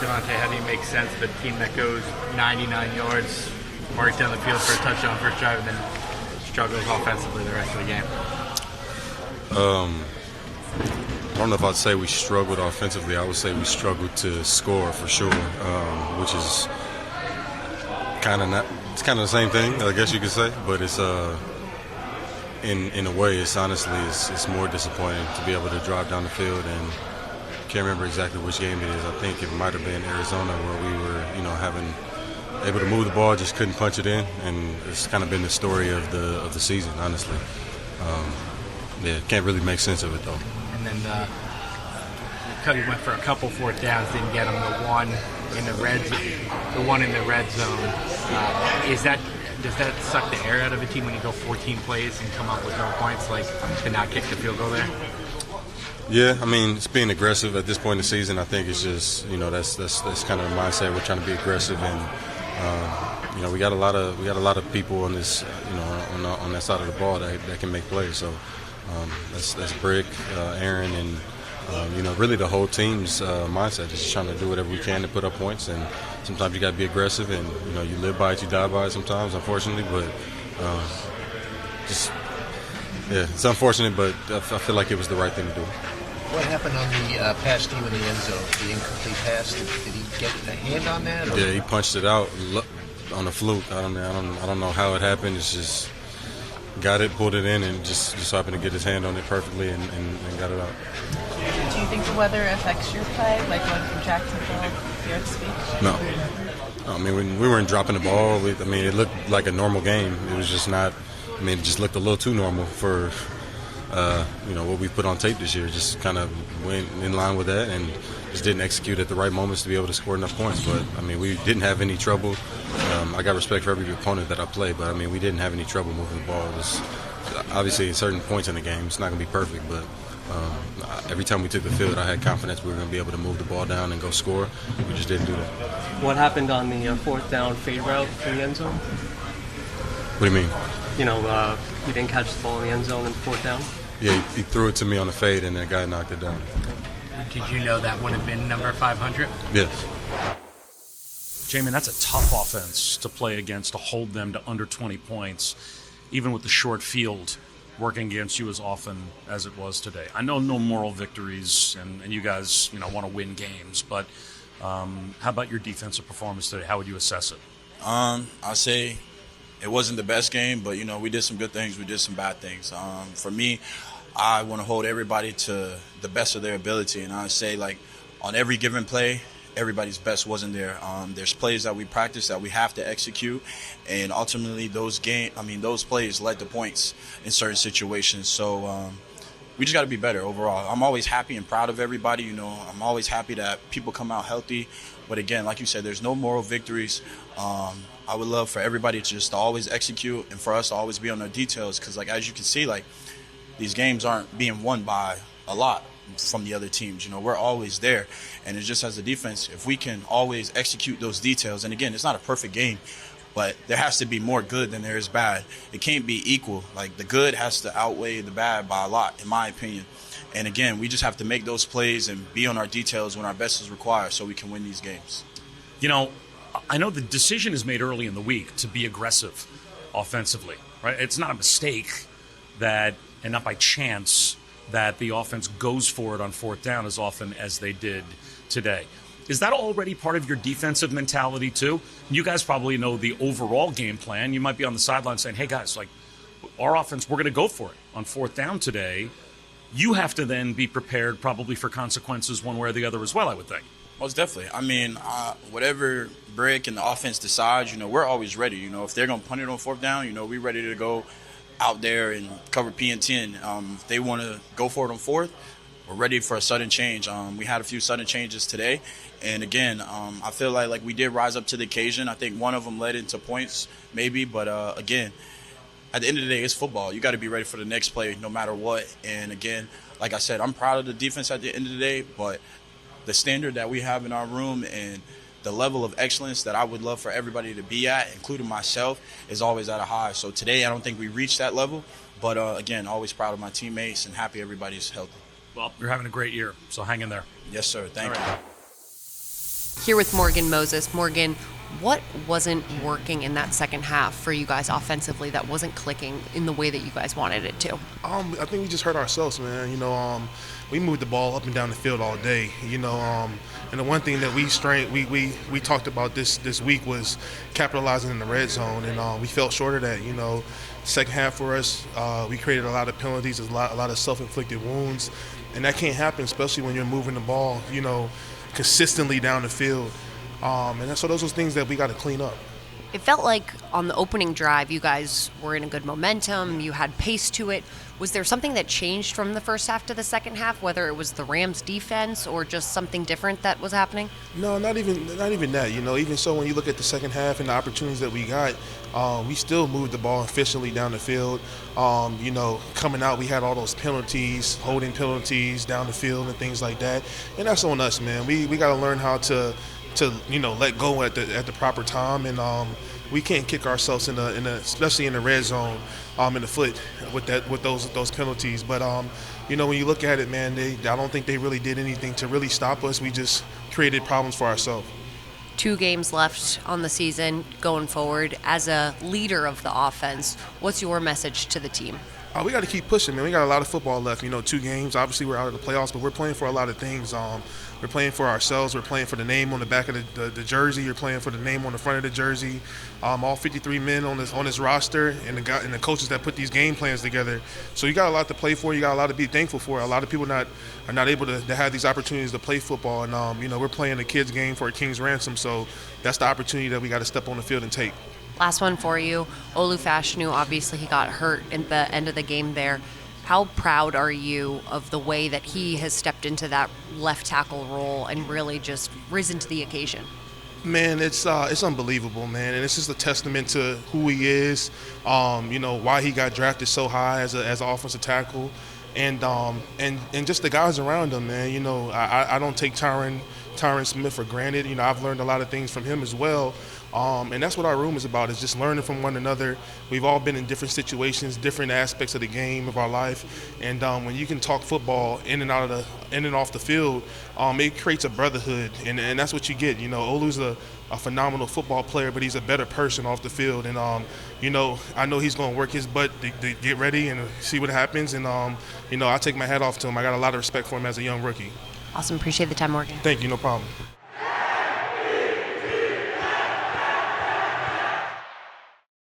Davante, how do you make sense of a team that goes 99 yards, march down the field for a touchdown first drive, and then struggles offensively the rest of the game? I don't know if I'd say we struggled offensively. I would say we struggled to score for sure, which is kind of not. It's kind of the same thing, I guess you could say, but it's in a way, it's honestly it's more disappointing to be able to drive down the field, and can't remember exactly which game it is. I think it might have been Arizona where we were, able to move the ball, just couldn't punch it in, and it's kind of been the story of the season, honestly. Can't really make sense of it though. And then Cody went for a couple fourth downs, didn't get him. The one in the red zone. Does that suck the air out of a team when you go 14 plays and come up with no points, like to not kick the field goal there? Yeah, I mean, it's being aggressive at this point in the season. I think it's just, that's kind of the mindset. We're trying to be aggressive, and we got a lot of people on this, on that side of the ball that can make plays. So that's Brick, Aaron, and really the whole team's mindset is just trying to do whatever we can to put up points. And sometimes you got to be aggressive, and you live by it, you die by it. Sometimes, unfortunately, but it's unfortunate, but I feel like it was the right thing to do. What happened on the pass to you in the end zone? The incomplete pass. Did he get a hand on that? Or? Yeah, he punched it out on a fluke. I don't know how it happened. It's just got it, pulled it in, and just happened to get his hand on it perfectly and got it out. Do you think the weather affects your play, like going from Jacksonville here at Speak? No. I mean, when we weren't dropping the ball, it looked like a normal game. It was just not. It just looked a little too normal for what we put on tape this year. Just kind of went in line with that and just didn't execute at the right moments to be able to score enough points. But we didn't have any trouble. I got respect for every opponent that I play, but we didn't have any trouble moving the ball. It was, obviously, at certain points in the game, it's not going to be perfect, but every time we took the field, I had confidence we were going to be able to move the ball down and go score. We just didn't do that. What happened on the fourth down fade route in the end zone? What do you mean? You didn't catch the ball in the end zone in fourth down? Yeah, he threw it to me on the fade, and that guy knocked it down. Did you know that would have been number 500? Yes. Jamin, that's a tough offense to play against, to hold them to under 20 points, even with the short field working against you as often as it was today. I know no moral victories, and you guys want to win games, but how about your defensive performance today? How would you assess it? I say it wasn't the best game, but we did some good things, we did some bad things. For me, I want to hold everybody to the best of their ability, and I say, like, on every given play, everybody's best wasn't there. There's plays that we practice that we have to execute, and ultimately those plays led to points in certain situations. So we just got to be better overall. I'm always happy and proud of everybody. I'm always happy that people come out healthy. But again, like you said, there's no moral victories. I would love for everybody to just always execute and for us to always be on our details, because, like, as you can see, like, these games aren't being won by a lot from the other teams. We're always there, and it's just as a defense, if we can always execute those details, and again, it's not a perfect game, but there has to be more good than there is bad. It can't be equal. Like, the good has to outweigh the bad by a lot, in my opinion. And again, we just have to make those plays and be on our details when our best is required so we can win these games. I know the decision is made early in the week to be aggressive offensively, right? It's not a mistake and not by chance, that the offense goes for it on fourth down as often as they did today. Is that already part of your defensive mentality too? You guys probably know the overall game plan. You might be on the sideline saying, hey guys, like, our offense, we're going to go for it on fourth down today. You have to then be prepared probably for consequences one way or the other as well, I would think. Most definitely. Whatever Brick and the offense decides, we're always ready. If they're going to punt it on fourth down, we're ready to go out there and cover P and 10. If they want to go for it on fourth, we're ready for a sudden change. We had a few sudden changes today. And again, I feel like we did rise up to the occasion. I think one of them led into points maybe. But again, at the end of the day, it's football. You got to be ready for the next play no matter what. And again, like I said, I'm proud of the defense at the end of the day. But the standard that we have in our room and the level of excellence that I would love for everybody to be at, including myself, is always at a high. So today I don't think we reached that level. But again, always proud of my teammates and happy everybody's healthy. Well, you're having a great year, so hang in there. Yes, sir. Thank you. Here with Morgan Moses. Morgan, what wasn't working in that second half for you guys offensively that wasn't clicking in the way that you guys wanted it to? I think we just hurt ourselves, man. We moved the ball up and down the field all day. And the one thing that we talked about this week was capitalizing in the red zone, and we fell short of that. Second half for us, we created a lot of penalties, a lot of self-inflicted wounds, and that can't happen, especially when you're moving the ball, consistently down the field. And so those are things that we got to clean up. It felt like on the opening drive, you guys were in a good momentum. You had pace to it. Was there something that changed from the first half to the second half, whether it was the Rams' defense or just something different that was happening? No, not even that. Even so, when you look at the second half and the opportunities that we got, we still moved the ball efficiently down the field. Coming out, we had all those penalties, holding penalties down the field and things like that. And that's on us, man. We got to learn how to let go at the proper time, and we can't kick ourselves in especially in the red zone in the foot with those penalties. But when you look at it, man, I don't think they really did anything to really stop us. We just created problems for ourselves. 2 games left on the season going forward. As a leader of the offense, what's your message to the team? We got to keep pushing, man. We got a lot of football left. 2 games. Obviously, we're out of the playoffs, but we're playing for a lot of things. We're playing for ourselves. We're playing for the name on the back of the jersey. You're playing for the name on the front of the jersey. All 53 men on this roster, and the coaches that put these game plans together. So you got a lot to play for. You got a lot to be thankful for. A lot of people are not able to have these opportunities to play football, and we're playing a kid's game for a king's ransom. So that's the opportunity that we got to step on the field and take. Last one for you. Olu Fashanu, obviously he got hurt at the end of the game there. How proud are you of the way that he has stepped into that left tackle role and really just risen to the occasion? Man, it's unbelievable, man, and it's just a testament to who he is. Why he got drafted so high as an offensive tackle, and just the guys around him, man. I don't take Tyron Smith for granted. I've learned a lot of things from him as well. And that's what our room is about, is just learning from one another. We've all been in different situations, different aspects of the game of our life. And when you can talk football in and off the field, it creates a brotherhood. And that's what you get. Olu's a phenomenal football player, but he's a better person off the field. And, I know he's going to work his butt to get ready and see what happens. And, I take my hat off to him. I got a lot of respect for him as a young rookie. Awesome. Appreciate the time, Morgan. Thank you. No problem.